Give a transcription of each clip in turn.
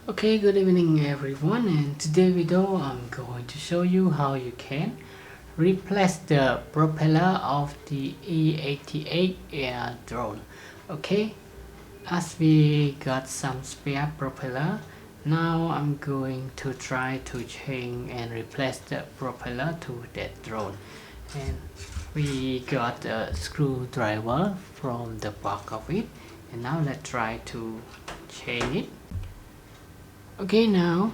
Okay, good evening everyone, and today video I'm going to show you how you can replace the propeller of the E88 air drone. Okay, as we got some spare propeller, now I'm going to try to change and replace the propeller to that drone. And we got a screwdriver from the back of it, and now let's try to change it. Okay, now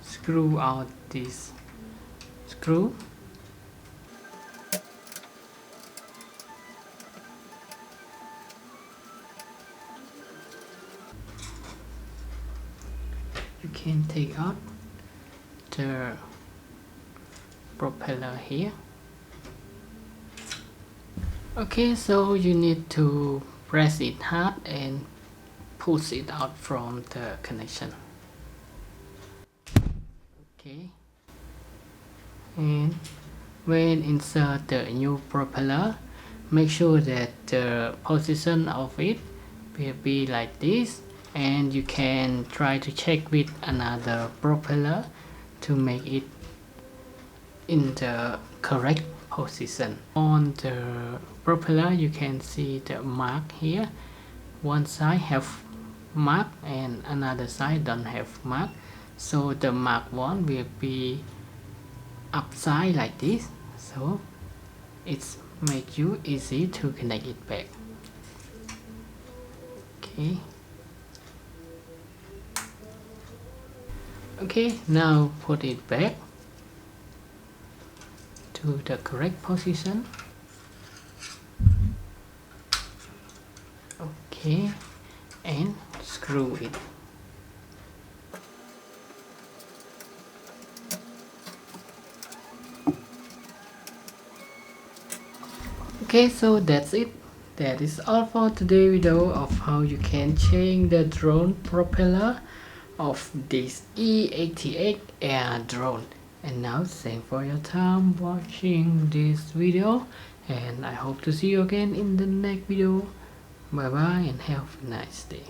screw out this screw. You can take out the propeller here. Okay, so you need to press it hard and push it out from the connection. Okay, and when insert the new propeller, make sure that the position of it will be like this, and you can try to check with another propeller to make it in the correct position. On the propeller you can see the mark here. One side have mark and another side don't have mark, so the mark one will be upside like this, so it's make you easy to connect it back. Okay, now put it back to the correct position. Okay, and screw it. Okay, so that's it. That is all for today's video of how you can change the drone propeller of this E88 air drone. And now thanks for your time watching this video, and I hope to see you again in the next video. Bye bye and have a nice day.